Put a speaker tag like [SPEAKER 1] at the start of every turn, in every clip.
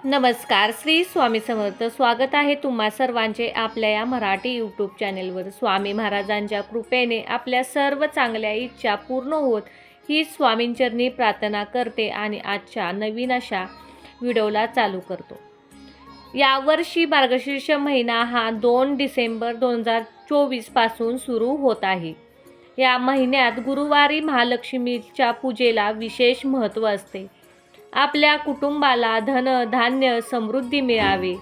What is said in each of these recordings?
[SPEAKER 1] नमस्कार, श्री स्वामी समर्थ. स्वागत आहे तुम्हा सर्वांचे आपल्या या मराठी यूट्यूब चॅनेलवर. स्वामी महाराजांच्या कृपेने आपल्या सर्व चांगल्या इच्छा पूर्ण होत ही स्वामींचरणी प्रार्थना करते आणि आजच्या नवीन अशा व्हिडिओला चालू करतो. यावर्षी मार्गशीर्ष महिना हा 2 डिसेंबर 2024 पासून सुरू होत आहे. या महिन्यात गुरुवारी महालक्ष्मीच्या पूजेला विशेष महत्त्व असते. आपल्या कुटुंबाला धन धान्य समृद्धी मिळावे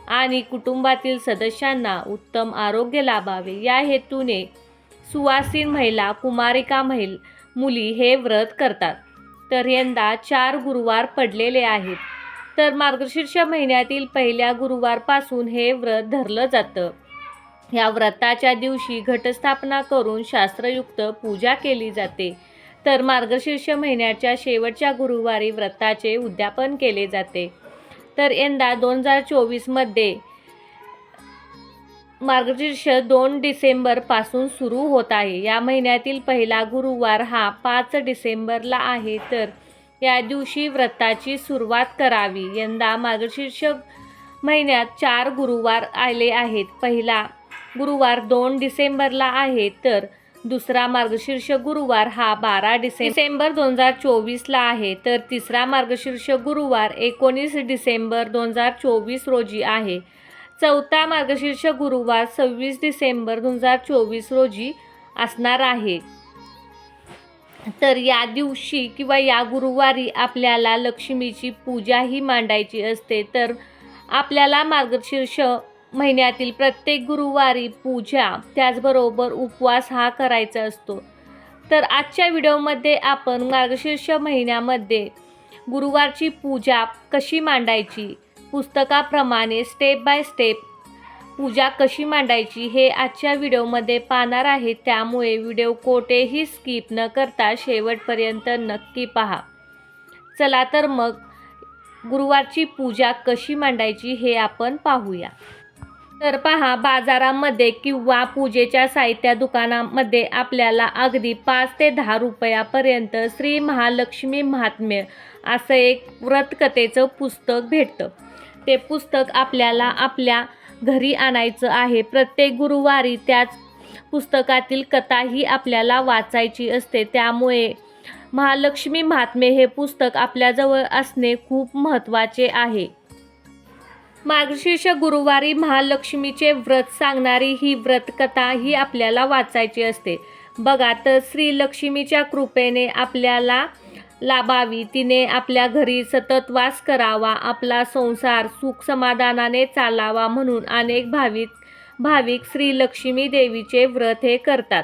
[SPEAKER 1] आणि कुटुंबातील सदस्यांना उत्तम आरोग्य लाभावे या हेतूने सुवासीन महिला, कुमारिका मुली हे व्रत करतात. तर यंदा 4 गुरुवार पडलेले आहेत. तर मार्गशीर्ष महिन्यातील पहिल्या गुरुवारपासून हे व्रत धरलं जातं. या व्रताच्या दिवशी घटस्थापना करून शास्त्रयुक्त पूजा केली जाते. तर मार्गशीर्ष महिन्याच्या शेवटच्या गुरुवारी व्रताचे उद्यापन केले जाते. तर यंदा 2024मध्ये मार्गशीर्ष 2 डिसेंबर पासून सुरू होत आहे. या महिन्यातील पहिला गुरुवार हा 5 डिसेंबरला आहे. तर या दिवशी व्रताची सुरुवात करावी. यंदा मार्गशीर्ष महिन्यात 4 गुरुवार आले आहेत. पहिला गुरुवार 2 डिसेंबरला आहे. तर दुसरा मार्गशीर्ष गुरुवार हा 12 डिसेंबर 2024ला आहे. तर तिसरा मार्गशीर्ष गुरुवार 19 डिसेंबर 2024 रोजी आहे. चौथा मार्गशीर्ष गुरुवार 26 डिसेंबर 2024 रोजी असणार आहे. तर या दिवशी किंवा या गुरुवारी आपल्याला लक्ष्मीची पूजाही मांडायची असते. तर आपल्याला मार्गशीर्ष महिन्यातील प्रत्येक गुरुवारी पूजा त्याचबरोबर उपवास हा करायचा असतो. तर आजच्या व्हिडिओमध्ये आपण मार्गशीर्ष महिन्यामध्ये गुरुवारची पूजा कशी मांडायची, पुस्तकाप्रमाणे स्टेप बाय स्टेप पूजा कशी मांडायची हे आजच्या व्हिडिओमध्ये पाहणार आहे. त्यामुळे व्हिडिओ कोठेही स्किप न करता शेवटपर्यंत नक्की पहा. चला तर मग गुरुवारची पूजा कशी मांडायची हे आपण पाहूया. तर पहा, बाजारामध्ये किंवा पूजेच्या साहित्य दुकानामध्ये आपल्याला अगदी 5 ते 10 रुपयापर्यंत श्री महालक्ष्मी महात्म्य असं एक व्रतकथेचं पुस्तक भेटतं. ते पुस्तक आपल्याला आपल्या घरी आणायचं आहे. प्रत्येक गुरुवारी त्याच पुस्तकातील कथाही आपल्याला वाचायची असते. त्यामुळे महालक्ष्मी महात्म्य हे पुस्तक आपल्याजवळ असणे खूप महत्त्वाचे आहे. मार्गशीर्ष गुरुवारी महालक्ष्मीचे व्रत सांगणारी ही व्रतकथा ही आपल्याला वाचायची असते. बघा, तर श्री लक्ष्मीच्या कृपेने आपल्याला लाभावी, तिने आपल्या घरी सतत वास करावा, आपला संसार सुख समाधानाने चालावा म्हणून अनेक भाविक श्री लक्ष्मी देवीचे व्रत हे करतात.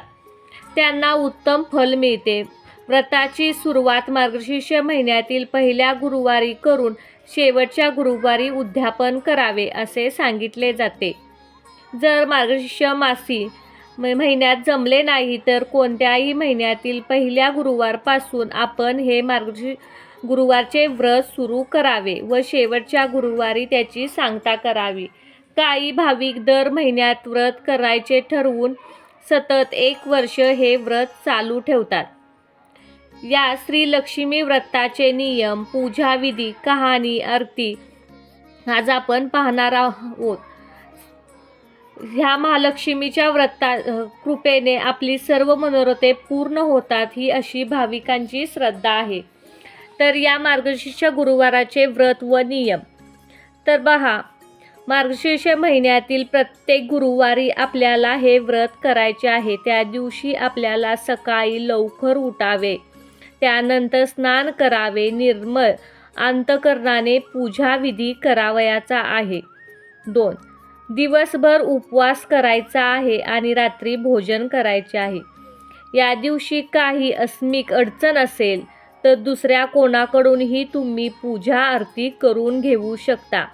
[SPEAKER 1] त्यांना उत्तम फल मिळते. व्रताची सुरुवात मार्गशीर्ष महिन्यातील पहिल्या गुरुवारी करून शेवटच्या गुरुवारी उद्यापन करावे असे सांगितले जाते. जर मार्गशीर्ष मासी महिन्यात जमले नाही तर कोणत्याही महिन्यातील पहिल्या गुरुवारपासून आपण हे गुरुवारचे व्रत सुरू करावे व शेवटच्या गुरुवारी त्याची सांगता करावी. काही भाविक दर महिन्यात व्रत करायचे ठरवून सतत 1 वर्ष हे व्रत चालू ठेवतात. या श्री लक्ष्मी व्रताचे नियम, पूजाविधी, कहाणी, आरती आज आपण पाहणार आहोत. ह्या महालक्ष्मीच्या कृपेने आपली सर्व मनोरथे पूर्ण होतात ही अशी भाविकांची श्रद्धा आहे. तर या मार्गशीर्ष गुरुवाराचे व्रत व नियम. तर पहा, मार्गशीर्ष महिन्यातील प्रत्येक गुरुवारी आपल्याला हे व्रत करायचे आहे. त्या दिवशी आपल्याला सकाळी लवकर उठावे, त्यानंतर स्नान करावे, निर्मळ अंतःकरणाने पूजाविधी करावयाचा आहे. 2. दिवसभर उपवास करायचा आहे आणि रात्री भोजन करायचे आहे. या दिवशी काही आकस्मिक अडचण असेल तर दुसऱ्या कोणाकडूनही तुम्ही पूजा आरती करून घेऊ शकता.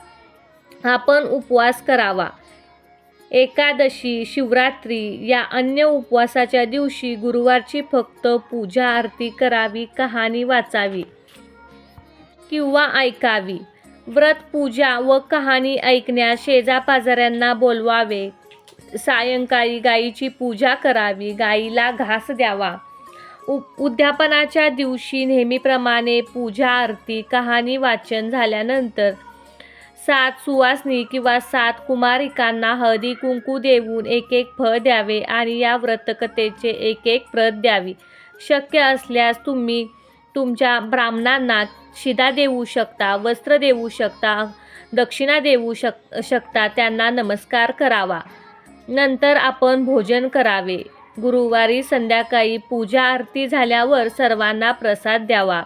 [SPEAKER 1] आपण उपवास करावा. एकादशी, शिवरात्री या अन्य उपवासाच्या दिवशी गुरुवारची फक्त पूजा आरती करावी, कहाणी वाचावी किंवा ऐकावी. व्रत, पूजा व कहाणी ऐकण्यास शेजापाजाऱ्यांना बोलवावे. सायंकाळी गायीची पूजा करावी, गायीला घास द्यावा. उद्यापनाच्या दिवशी नेहमीप्रमाणे पूजा आरती कहाणी वाचन झाल्यानंतर 7 सुवासिनी किंवा 7 कुमारिकांना हळदी कुंकू देऊन एक फळ द्यावे आणि या व्रतकथेचे एक प्रत द्यावी. शक्य असल्यास तुम्ही तुमच्या ब्राह्मणांना शिधा देऊ शकता, वस्त्र देऊ शकता, दक्षिणा देऊ शकता, त्यांना नमस्कार करावा. नंतर आपण भोजन करावे. गुरुवारी संध्याकाळी पूजा आरती झाल्यावर सर्वांना प्रसाद द्यावा.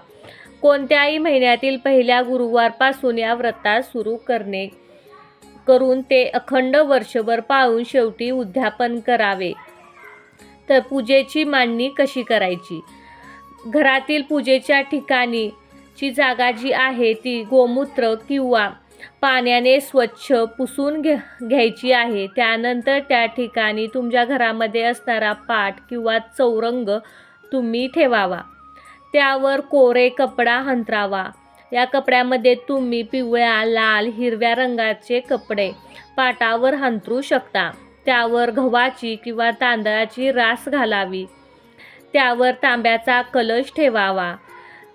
[SPEAKER 1] कोणत्याही महिन्यातील पहिल्या गुरुवारपासून या व्रतात सुरू करून ते अखंड वर्षभर पाळून शेवटी उद्यापन करावे. तर पूजेची मांडणी कशी करायची? घरातील पूजेच्या ठिकाणीची जागा जी आहे ती गोमूत्र किंवा पाण्याने स्वच्छ पुसून घ्यायची आहे. त्यानंतर त्या ठिकाणी तुमच्या घरामध्ये असणारा पाट किंवा चौरंग तुम्ही ठेवावा. त्यावर कोरे कपडा अंथरावा. या कपड्यामध्ये तुम्ही पिवळ्या, लाल, हिरव्या रंगाचे कपडे पाटावर अंथरू शकता. त्यावर गव्हाची किंवा तांदळाची रास घालावी. त्यावर तांब्याचा कलश ठेवावा.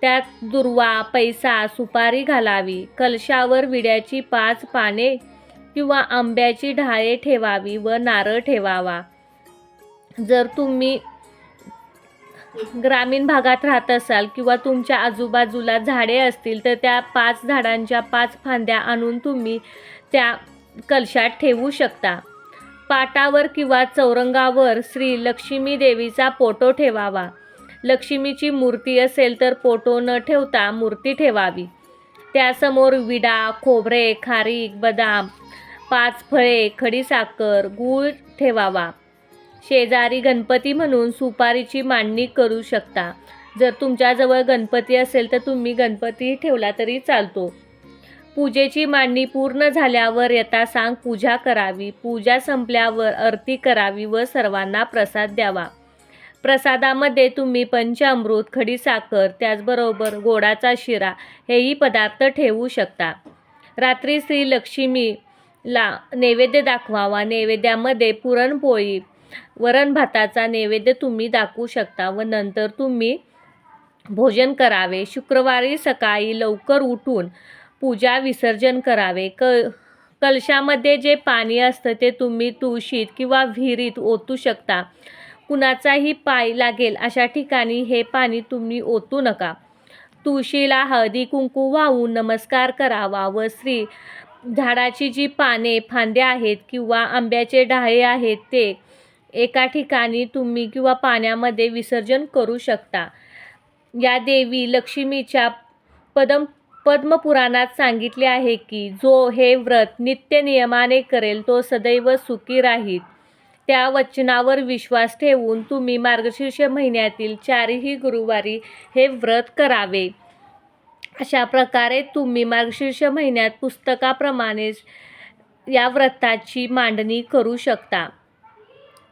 [SPEAKER 1] त्यात दुर्वा, पैसा, सुपारी घालावी. कलशावर विड्याची 5 पाने किंवा आंब्याची ढाळे ठेवावी व नारळ ठेवावा. जर तुम्ही ग्रामीण भागात राहत असाल किंवा तुमच्या आजूबाजूला झाडे असतील तर त्या 5 झाडांच्या 5 फांद्या आणून तुम्ही त्या कलशात ठेवू शकता. पाटावर किंवा चौरंगावर श्री लक्ष्मी देवीचा फोटो ठेवावा. लक्ष्मीची मूर्ती असेल तर फोटो न ठेवता मूर्ती ठेवावी. त्यासमोर विडा, खोबरे, खारीक, बदाम, 5 फळे, खडीसाखर, गूळ ठेवावा. शेजारी गणपती म्हणून सुपारीची मांडणी करू शकता. जर तुमच्याजवळ गणपती असेल तर तुम्ही गणपती ठेवला तरी चालतो. पूजेची मांडणी पूर्ण झाल्यावर यथासांग पूजा करावी. पूजा संपल्यावर आरती करावी व सर्वांना प्रसाद द्यावा. प्रसादामध्ये तुम्ही पंचामृत, खडीसाखर, त्याचबरोबर गोडाचा शिरा हेही पदार्थ ठेवू शकता. रात्री श्री लक्ष्मीला नैवेद्य दाखवावा. नैवेद्यामध्ये पुरणपोळी, वरण भाताचा नैवेद्य तुम्ही दाखवू शकता व नंतर तुम्ही भोजन करावे. शुक्रवारी सकाळी लवकर उठून पूजा विसर्जन करावे. कलशामध्ये जे पाणी असतं ते तुम्ही तुळशीत किंवा विहिरीत ओतू शकता. कुणाचाही पाय लागेल अशा ठिकाणी हे पाणी तुम्ही ओतू नका. तुळशीला हळदी कुंकू वाहून नमस्कार करावा व श्री झाडाची जी पाने, फांद्या आहेत किंवा आंब्याचे डहाळे आहेत ते एका ठिकाणी तुम्ही किंवा पाण्यामध्ये विसर्जन करू शकता. या देवी लक्ष्मीच्या पद्मपुराणात सांगितले आहे की जो हे व्रत नित्य नियमाने करेल तो सदैव सुखी राहील. त्या वचनावर विश्वास ठेवून तुम्ही मार्गशीर्ष महिन्यातील 4ही गुरुवारी हे व्रत करावे. अशा प्रकारे तुम्ही मार्गशीर्ष महिन्यात पुस्तकाप्रमाणेच या व्रताची मांडणी करू शकता.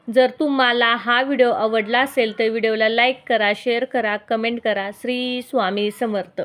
[SPEAKER 1] जर तुम्हाला हा व्हिडिओ आवडला असेल तर व्हिडिओला लाईक करा, शेअर करा, कमेंट करा. श्री स्वामी समर्थ.